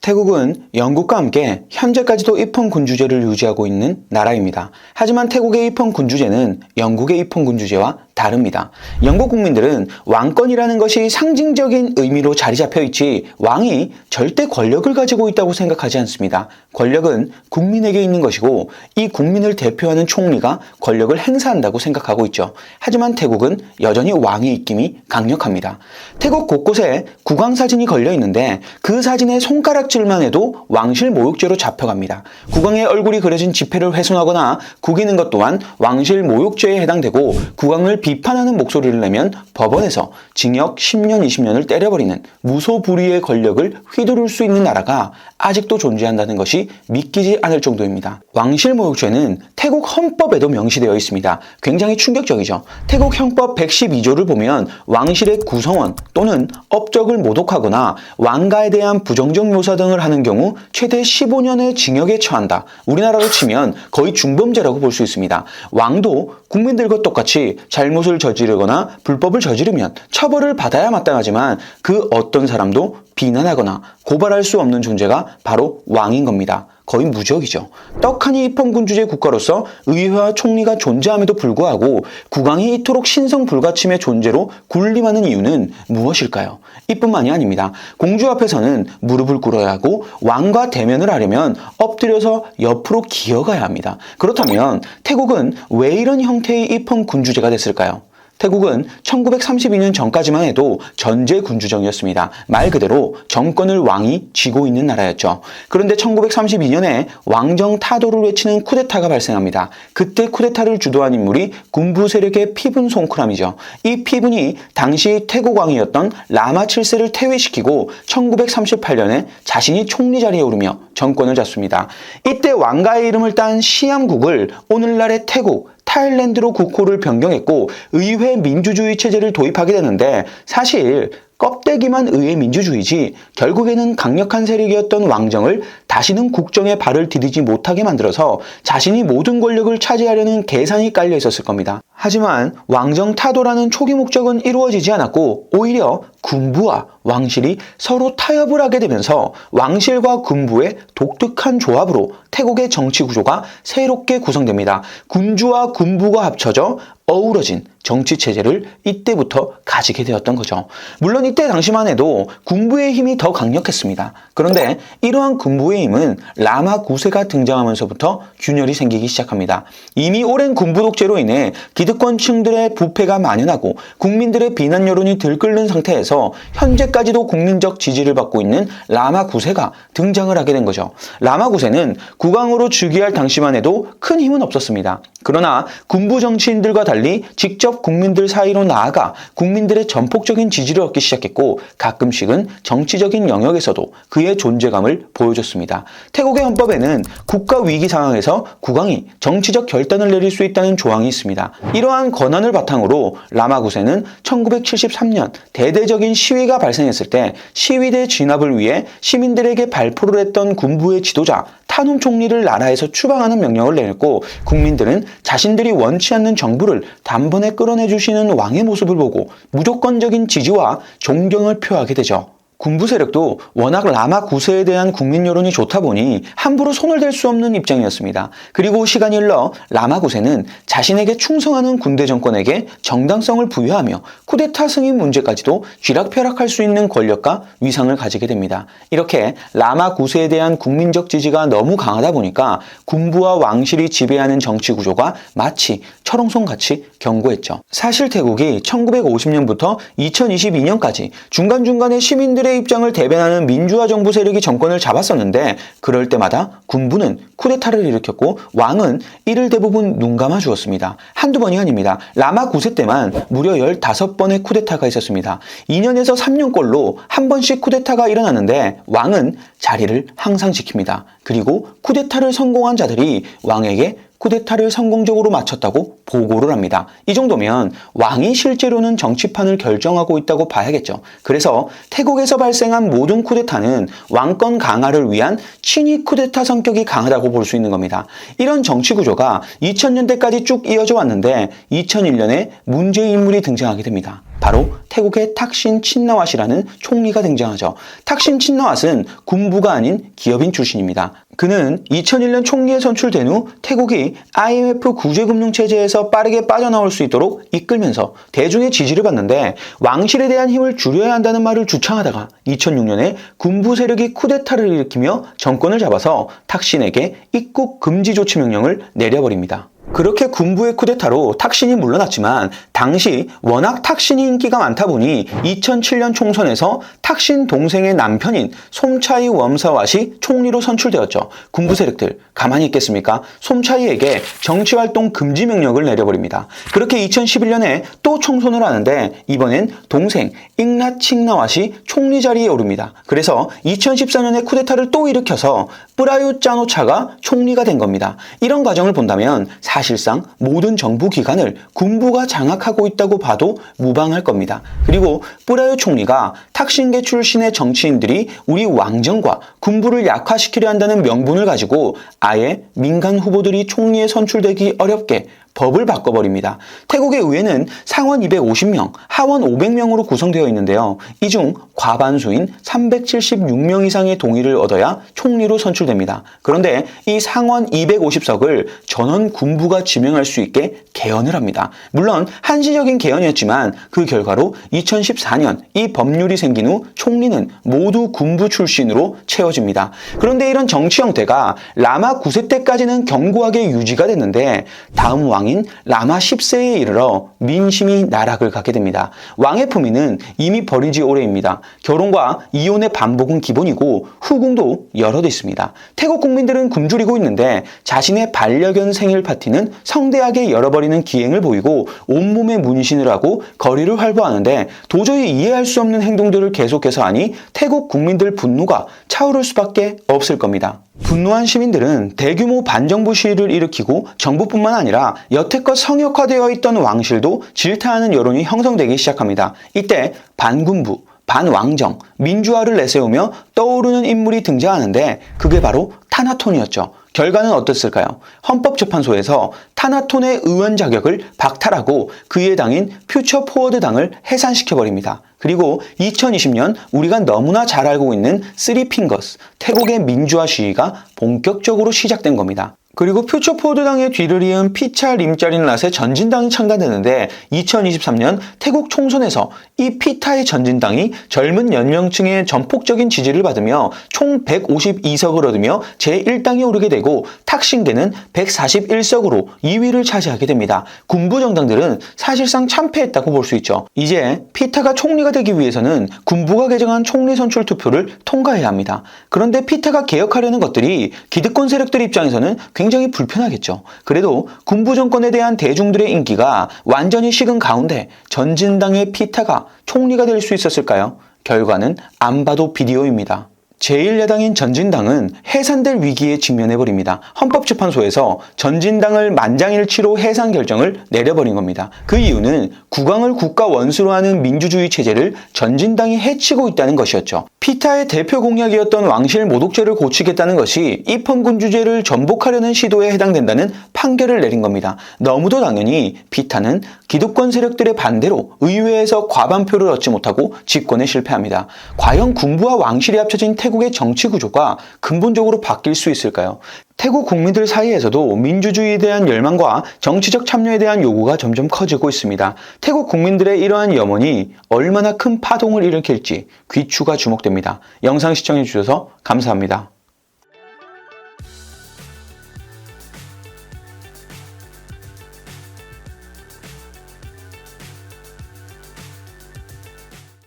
태국은 영국과 함께 현재까지도 입헌군주제를 유지하고 있는 나라입니다. 하지만 태국의 입헌군주제는 영국의 입헌군주제와 다릅니다. 영국 국민들은 왕권이라는 것이 상징적인 의미로 자리 잡혀 있지 왕이 절대 권력을 가지고 있다고 생각하지 않습니다. 권력은 국민에게 있는 것이고 이 국민을 대표하는 총리가 권력을 행사한다고 생각하고 있죠. 하지만 태국은 여전히 왕의 입김이 강력합니다. 태국 곳곳에 국왕사진이 걸려 있는데 그 사진의 손가락질만 해도 왕실 모욕죄로 잡혀갑니다. 국왕의 얼굴이 그려진 지폐를 훼손하거나 구기는 것 또한 왕실 모욕죄에 해당되고 국왕을 비판하는 목소리를 내면 법원에서 징역 10년, 20년을 때려버리는 무소불위의 권력을 휘두를 수 있는 나라가 아직도 존재한다는 것이 믿기지 않을 정도입니다. 왕실 모욕죄는 태국 헌법에도 명시되어 있습니다. 굉장히 충격적이죠. 태국 형법 112조를 보면 왕실의 구성원 또는 업적을 모독하거나 왕가에 대한 부정적 묘사 등을 하는 경우 최대 15년의 징역에 처한다. 우리나라로 치면 거의 중범죄라고 볼 수 있습니다. 왕도 국민들과 똑같이 잘못을 저지르거나 불법을 저지르면 처벌을 받아야 마땅하지만 그 어떤 사람도 비난하거나 고발할 수 없는 존재가 바로 왕인 겁니다. 거의 무적이죠. 떡하니 입헌군주제 국가로서 의회와 총리가 존재함에도 불구하고 국왕이 이토록 신성불가침의 존재로 군림하는 이유는 무엇일까요? 이뿐만이 아닙니다. 공주 앞에서는 무릎을 꿇어야 하고 왕과 대면을 하려면 엎드려서 옆으로 기어가야 합니다. 그렇다면 태국은 왜 이런 형태의 입헌군주제가 됐을까요? 태국은 1932년 전까지만 해도 전제군주정이었습니다. 말 그대로 정권을 왕이 쥐고 있는 나라였죠. 그런데 1932년에 왕정 타도를 외치는 쿠데타가 발생합니다. 그때 쿠데타를 주도한 인물이 군부 세력의 피분 송크람이죠. 이 피분이 당시 태국 왕이었던 라마 7세를 퇴위시키고 1938년에 자신이 총리 자리에 오르며 정권을 잡습니다. 이때 왕가의 이름을 딴 시암국을 오늘날의 태국, 타일랜드로 국호를 변경했고 의회 민주주의 체제를 도입하게 되는데 사실 껍데기만 의회 민주주의지 결국에는 강력한 세력이었던 왕정을 다시는 국정에 발을 디디지 못하게 만들어서 자신이 모든 권력을 차지하려는 계산이 깔려 있었을 겁니다. 하지만 왕정 타도라는 초기 목적은 이루어지지 않았고 오히려 군부와 왕실이 서로 타협을 하게 되면서 왕실과 군부의 독특한 조합으로 태국의 정치 구조가 새롭게 구성됩니다. 군주와 군부가 합쳐져 어우러진 정치체제를 이때부터 가지게 되었던 거죠. 물론 이때 당시만 해도 군부의 힘이 더 강력했습니다. 그런데 이러한 군부의 힘은 라마 9세가 등장하면서부터 균열이 생기기 시작합니다. 이미 오랜 군부 독재로 인해 기득권층들의 부패가 만연하고 국민들의 비난 여론이 들끓는 상태에서 현재까지도 국민적 지지를 받고 있는 라마 9세가 등장을 하게 된 거죠. 라마 9세는 국왕으로 즉위할 당시만 해도 큰 힘은 없었습니다. 그러나 군부 정치인들과 달리 직접 국민들 사이로 나아가 국민들의 전폭적인 지지를 얻기 시작했고 가끔씩은 정치적인 영역에서도 그의 존재감을 보여줬습니다. 태국의 헌법에는 국가 위기 상황에서 국왕이 정치적 결단을 내릴 수 있다는 조항이 있습니다. 이러한 권한을 바탕으로 라마 9세는 1973년 대대적인 시위가 발생했을 때 시위대 진압을 위해 시민들에게 발포를 했던 군부의 지도자 타눔 총리를 나라에서 추방하는 명령을 내렸고 국민들은 자신들이 원치 않는 정부를 단번에 끌어내주시는 왕의 모습을 보고 무조건적인 지지와 존경을 표하게 되죠. 군부 세력도 워낙 라마 9세에 대한 국민 여론이 좋다 보니 함부로 손을 댈 수 없는 입장이었습니다. 그리고 시간이 흘러 라마 9세는 자신에게 충성하는 군대 정권에게 정당성을 부여하며 쿠데타 승인 문제까지도 쥐락펴락할 수 있는 권력과 위상을 가지게 됩니다. 이렇게 라마 9세에 대한 국민적 지지가 너무 강하다 보니까 군부와 왕실이 지배하는 정치 구조가 마치 철옹성같이 견고했죠. 사실 태국이 1950년부터 2022년까지 중간중간에 시민들의 입장을 대변하는 민주화 정부 세력이 정권을 잡았었는데 그럴 때마다 군부는 쿠데타를 일으켰고 왕은 이를 대부분 눈감아 주었습니다. 한두 번이 아닙니다. 라마 9세 때만 무려 15번의 쿠데타가 있었습니다. 2년에서 3년꼴로 한 번씩 쿠데타가 일어나는데 왕은 자리를 항상 지킵니다. 그리고 쿠데타를 성공한 자들이 왕에게 쿠데타를 성공적으로 마쳤다고 보고를 합니다. 이 정도면 왕이 실제로는 정치판을 결정하고 있다고 봐야겠죠. 그래서 태국에서 발생한 모든 쿠데타는 왕권 강화를 위한 친위 쿠데타 성격이 강하다고 볼 수 있는 겁니다. 이런 정치 구조가 2000년대까지 쭉 이어져 왔는데 2001년에 문제의 인물이 등장하게 됩니다. 바로 태국의 탁신 친나왓이라는 총리가 등장하죠. 탁신 친나왓은 군부가 아닌 기업인 출신입니다. 그는 2001년 총리에 선출된 후 태국이 IMF 구제금융체제에서 빠르게 빠져나올 수 있도록 이끌면서 대중의 지지를 받는데 왕실에 대한 힘을 줄여야 한다는 말을 주창하다가 2006년에 군부 세력이 쿠데타를 일으키며 정권을 잡아서 탁신에게 입국 금지 조치 명령을 내려버립니다. 그렇게 군부의 쿠데타로 탁신이 물러났지만 당시 워낙 탁신이 인기가 많다 보니 2007년 총선에서 탁신 동생의 남편인 솜차이 웜사왓이 총리로 선출되었죠. 군부 세력들 가만히 있겠습니까? 솜차이에게 정치활동 금지 명령을 내려버립니다. 그렇게 2011년에 또 총선을 하는데 이번엔 동생 잉랏 칭나왓이 총리 자리에 오릅니다. 그래서 2014년에 쿠데타를 또 일으켜서 뿌라윳 짜노차가 총리가 된 겁니다. 이런 과정을 본다면 사실상 모든 정부 기관을 군부가 장악하고 있다고 봐도 무방할 겁니다. 그리고 뿌라윳 총리가 탁신계 출신의 정치인들이 우리 왕정과 군부를 약화시키려 한다는 명분을 가지고 아예 민간 후보들이 총리에 선출되기 어렵게 법을 바꿔버립니다. 태국의 의회는 상원 250명, 하원 500명으로 구성되어 있는데요. 이 중 과반수인 376명 이상의 동의를 얻어야 총리로 선출됩니다. 그런데 이 상원 250석을 전원 군부가 지명할 수 있게 개헌을 합니다. 물론 한시적인 개헌이었지만 그 결과로 2014년 이 법률이 생긴 후 총리는 모두 군부 출신으로 채워집니다. 그런데 이런 정치 형태가 라마 9세 때까지는 견고하게 유지가 됐는데 다음 왕인 라마 10세에 이르러 민심이 나락을 갖게 됩니다. 왕의 품위는 이미 버린 지 오래입니다. 결혼과 이혼의 반복은 기본이고 후궁도 여럿 있습니다. 태국 국민들은 굶주리고 있는데 자신의 반려견 생일 파티는 성대하게 열어버리는 기행을 보이고 온몸에 문신을 하고 거리를 활보하는데 도저히 이해할 수 없는 행동들을 계속해서 하니 태국 국민들 분노가 차오를 수밖에 없을 겁니다. 분노한 시민들은 대규모 반정부 시위를 일으키고 정부뿐만 아니라 여태껏 성역화되어 있던 왕실도 질타하는 여론이 형성되기 시작합니다. 이때 반군부, 반왕정, 민주화를 내세우며 떠오르는 인물이 등장하는데 그게 바로 타나톤이었죠. 결과는 어땠을까요? 헌법재판소에서 타나톤의 의원 자격을 박탈하고 그의 당인 퓨처 포워드 당을 해산시켜버립니다. 그리고 2020년 우리가 너무나 잘 알고 있는 쓰리 핑거스, 태국의 민주화 시위가 본격적으로 시작된 겁니다. 그리고 퓨처 포워드 당의 뒤를 이은 피차 림짜린랏의 전진당이 창단되는데 2023년 태국 총선에서 이 피타의 전진당이 젊은 연령층의 전폭적인 지지를 받으며 총 152석을 얻으며 제1당에 오르게 되고 탁신계는 141석으로 2위를 차지하게 됩니다. 군부 정당들은 사실상 참패했다고 볼 수 있죠. 이제 피타가 총리가 되기 위해서는 군부가 개정한 총리 선출 투표를 통과해야 합니다. 그런데 피타가 개혁하려는 것들이 기득권 세력들 입장에서는 굉장히 불편하겠죠. 그래도 군부 정권에 대한 대중들의 인기가 완전히 식은 가운데 전진당의 피타가 총리가 될 수 있었을까요? 결과는 안 봐도 비디오입니다. 제1야당인 전진당은 해산될 위기에 직면해버립니다. 헌법재판소에서 전진당을 만장일치로 해산 결정을 내려버린 겁니다. 그 이유는 국왕을 국가 원수로 하는 민주주의 체제를 전진당이 해치고 있다는 것이었죠. 피타의 대표 공약이었던 왕실 모독죄를 고치겠다는 것이 입헌군주제를 전복하려는 시도에 해당된다는 판결을 내린 겁니다. 너무도 당연히 피타는 기득권 세력들의 반대로 의회에서 과반표를 얻지 못하고 집권에 실패합니다. 과연 군부와 왕실이 합쳐진 태국의 정치 구조가 근본적으로 바뀔 수 있을까요? 태국 국민들 사이에서도 민주주의에 대한 열망과 정치적 참여에 대한 요구가 점점 커지고 있습니다. 태국 국민들의 이러한 염원이 얼마나 큰 파동을 일으킬지 귀추가 주목됩니다. 영상 시청해주셔서 감사합니다.